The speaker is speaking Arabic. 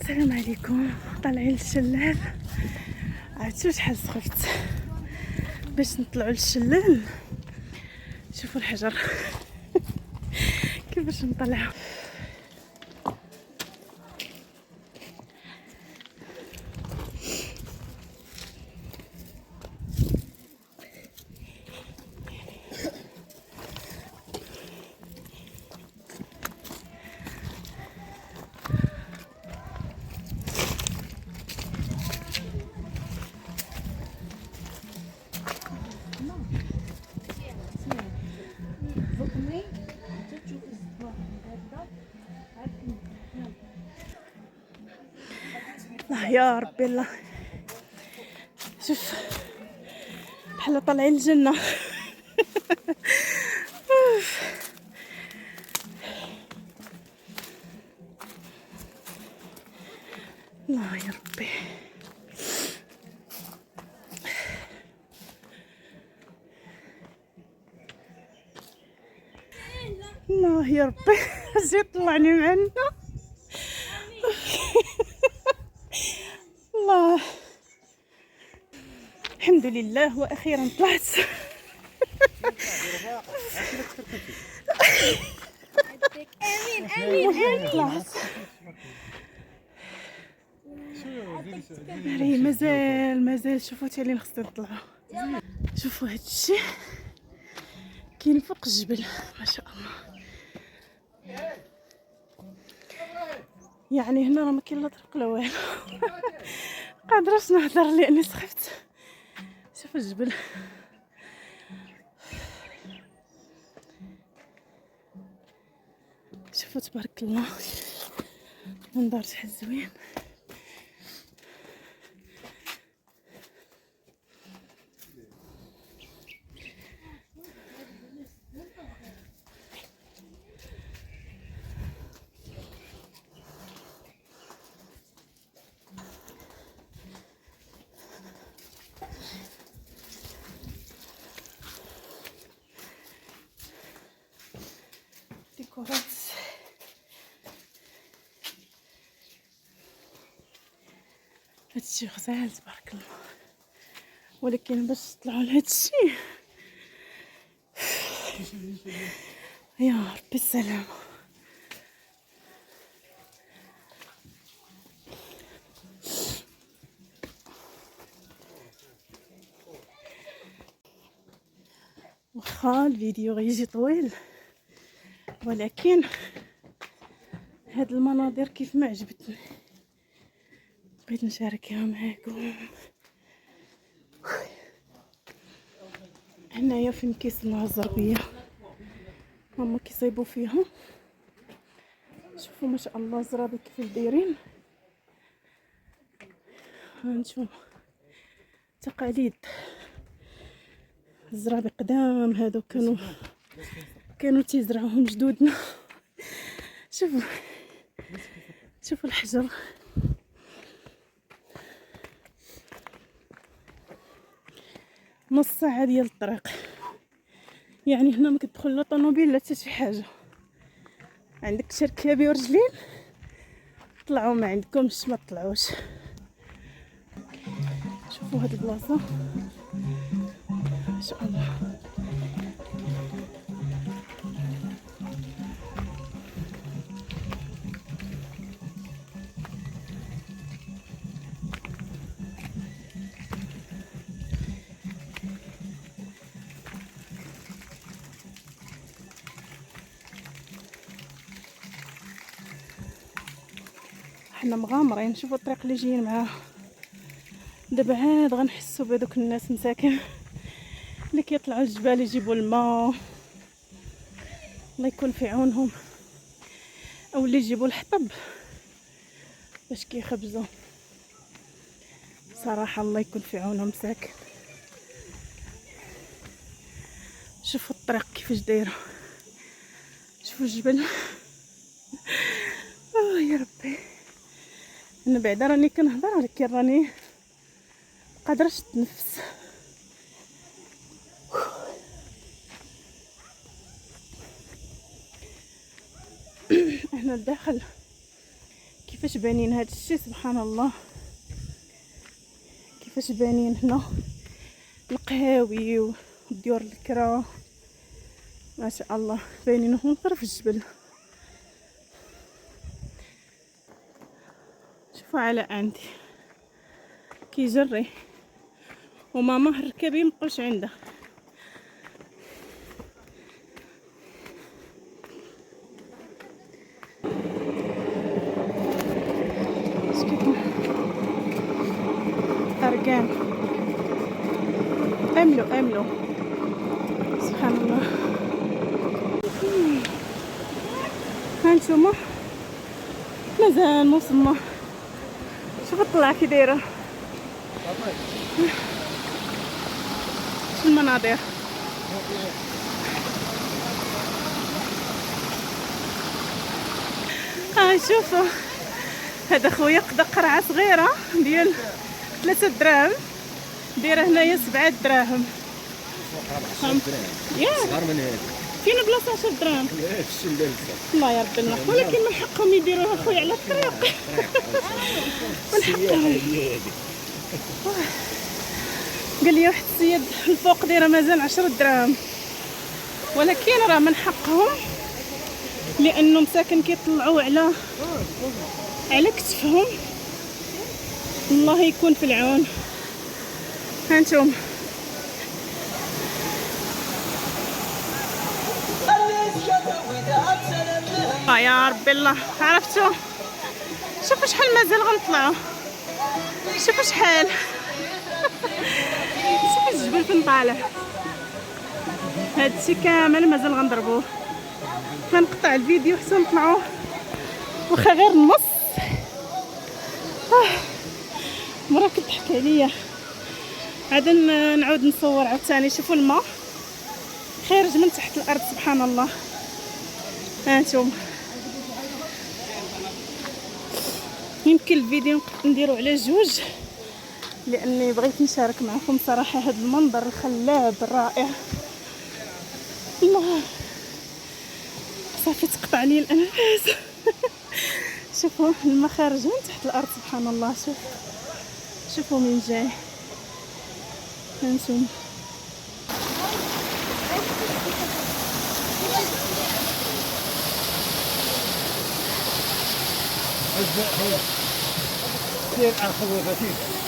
السلام عليكم. طالعين للشلال. عرفتوا شحال سخفت باش نطلعوا للشلال. شوفوا الحجر كيفاش نطلعوا. الله يا ربي الله. شوف بحال طالعين الجنة. الله يا ربي. الله يا ربي زيد طلعني معنا. الله الحمد لله واخيرا طلعت. امين طلعت. راه مازال شوفوا حتى لين خصنا نطلعوا. شوفوا هاد الشيء كاين فوق الجبل ما شاء الله. يعني هنا راه ما كاين لا طريق لا والو. قادراش نهضر لاني سخفت. شوفوا الجبل. شوفوا تبارك الله المنظر شحال زوين. ديكورات هادشي غزال تبارك الله. ولكن باش تطلعوا لهادشي يا ربي السلامة. واخا الفيديو غيجي طويل ولكن هاد المناظر كيف ما عجبتني بغيت نشاركها معاكم. هنايا فين كيصنعوا الزربيه هما كيصايبوا فيها. شوفوا ما شاء الله الزرابي كيف دايرين. هانتوما تقاليد الزرابي قدام هادو كانوا تيزرعوهم جدودنا. شوفوا الحجر. نص ساعة ديال الطريق. يعني هنا ما كتدخل لا طوموبيل لا حتى شي حاجه. عندك تركابي ورجلين طلعوا، ما عندكمش ما تطلعوش. شوفوا هاد البلاصه ما شاء الله. حنا مغامرين. شوفوا الطريق اللي جايين معاه. دابا عاد غنحسوا بهذوك الناس مساكن اللي كيطلعوا الجبال يجيبوا الماء، الله يكون في عونهم، او اللي يجيبوا الحطب باش كيخبزوا. صراحه الله يكون في عونهم مساكن. شوفوا الطريق كيفاش دايره. شوفوا الجبل. يا ربي انا بعدا راني كنهضر ولكن راني قادرش نتنفس. هنا الداخل كيفاش بانين هاد الشيء سبحان الله، كيفاش بانين هنا القهاوي وديور الكرا ما شاء الله باينينهم غير في الجبل. شوفوا على عندي كيجري وماما ركبي مبقوش عنده. أرقام أملو سبحان الله. هانتوما مازال موصلنا. شوفوا الطلعة كي دايرة، شوف المناظر. شوفوا هذا خويا قدا قرعة صغيرة ديال 3 دراهم، دايره هنايا 7 دراهم. صغار من هذا فين بلاصه 10 دراهم؟ لا في الشمال. الله يا ربي المرح، ولكن من حقهم يديروها خويا على الطريق. من حقهم. قال لي واحد السيد الفوق دايره مازال 10 دراهم، ولكن راه من حقهم لانه مساكن كيطلعوا على كتفهم. الله يكون في العون. هانتوما يا ربي الله عرفتوا. شوفوا شحال مازال غنطلعوا، شوفوا شحال. شوفوا الجبل فين طالع. هادشي كامل مازال غنضربوه. غنقطع الفيديو حتى نطلعوا واخا غير النص. مرة كتضحك عليا. عاد نعاود نصور عاوتاني. شوفوا الماء خارج من تحت الارض سبحان الله. هانتوما يمكن الفيديو نديرو على جوج لاني بغيت نشارك معكم صراحه هذا المنظر الخلاب الرائع. الله صافي تقطع لي الانفاس. شوفوا الماء خارج من تحت الارض سبحان الله. شوفوا من جاي. هانتوما سير اخذ خفيف.